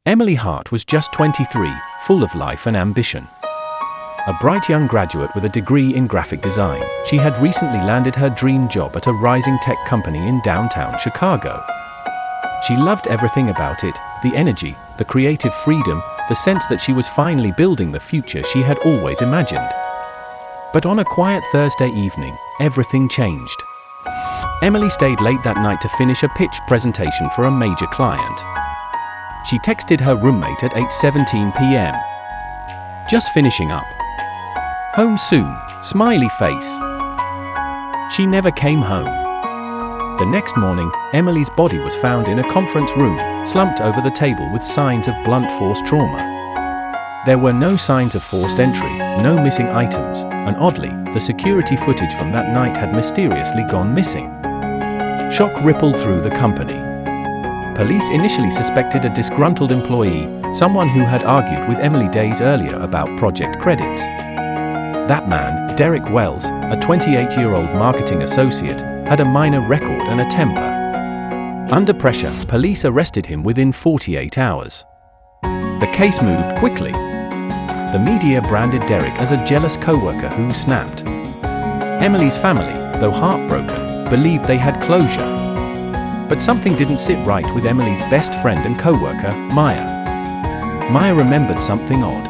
Emily Hart was just 23, full of life and ambition. A bright young graduate with a degree in graphic design, she had recently landed her dream job at a rising tech company in downtown Chicago. She loved everything about it, the energy, the creative freedom, the sense that she was finally building the future she had always imagined. But on a quiet Thursday evening, everything changed. Emily stayed late that night to finish a pitch presentation for a major client. She texted her roommate at 8:17 p.m. "Just finishing up. Home soon, smiley face." She never came home. The next morning, Emily's body was found in a conference room, slumped over the table with signs of blunt force trauma. There were no signs of forced entry, no missing items, and oddly, the security footage from that night had mysteriously gone missing. Shock rippled through the company. Police initially suspected a disgruntled employee, someone who had argued with Emily days earlier about project credits. That man, Derek Wells, a 28-year-old marketing associate, had a minor record and a temper. Under pressure, police arrested him within 48 hours. The case moved quickly. The media branded Derek as a jealous co-worker who snapped. Emily's family, though heartbroken, believed they had closure. But something didn't sit right with Emily's best friend and co-worker, Maya. Maya remembered something odd.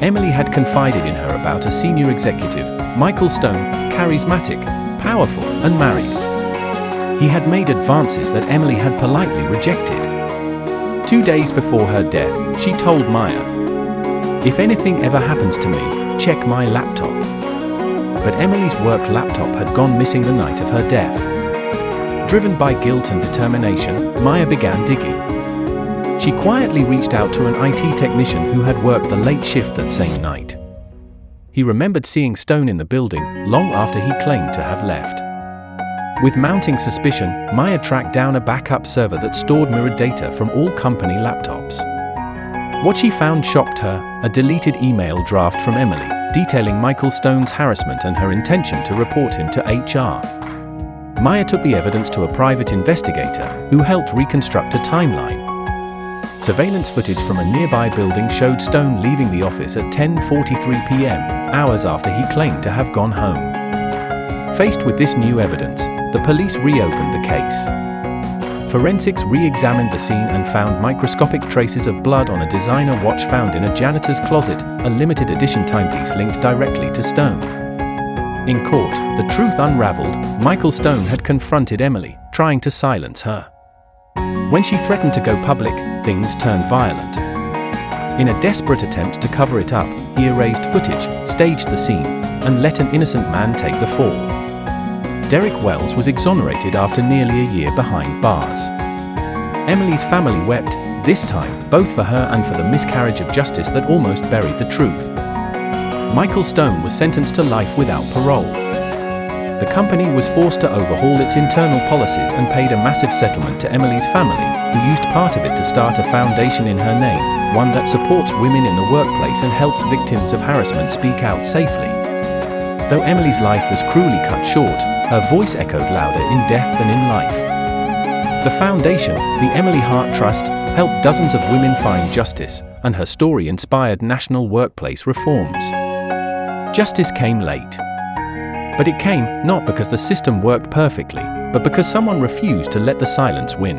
Emily had confided in her about a senior executive, Michael Stone, charismatic, powerful, and married. He had made advances that Emily had politely rejected. 2 days before her death, she told Maya, "If anything ever happens to me, check my laptop." But Emily's work laptop had gone missing the night of her death. Driven by guilt and determination, Maya began digging. She quietly reached out to an IT technician who had worked the late shift that same night. He remembered seeing Stone in the building long after he claimed to have left. With mounting suspicion, Maya tracked down a backup server that stored mirrored data from all company laptops. What she found shocked her, a deleted email draft from Emily, detailing Michael Stone's harassment and her intention to report him to HR. Maya took the evidence to a private investigator, who helped reconstruct a timeline. Surveillance footage from a nearby building showed Stone leaving the office at 10:43 p.m., hours after he claimed to have gone home. Faced with this new evidence, the police reopened the case. Forensics re-examined the scene and found microscopic traces of blood on a designer watch found in a janitor's closet, a limited edition timepiece linked directly to Stone. In court, the truth unraveled. Michael Stone had confronted Emily, trying to silence her. When she threatened to go public, things turned violent. In a desperate attempt to cover it up, he erased footage, staged the scene, and let an innocent man take the fall. Derek Wells was exonerated after nearly a year behind bars. Emily's family wept, this time, both for her and for the miscarriage of justice that almost buried the truth. Michael Stone was sentenced to life without parole. The company was forced to overhaul its internal policies and paid a massive settlement to Emily's family, who used part of it to start a foundation in her name, one that supports women in the workplace and helps victims of harassment speak out safely. Though Emily's life was cruelly cut short, her voice echoed louder in death than in life. The foundation, the Emily Hart Trust, helped dozens of women find justice, and her story inspired national workplace reforms. Justice came late. But it came, not because the system worked perfectly, but because someone refused to let the silence win.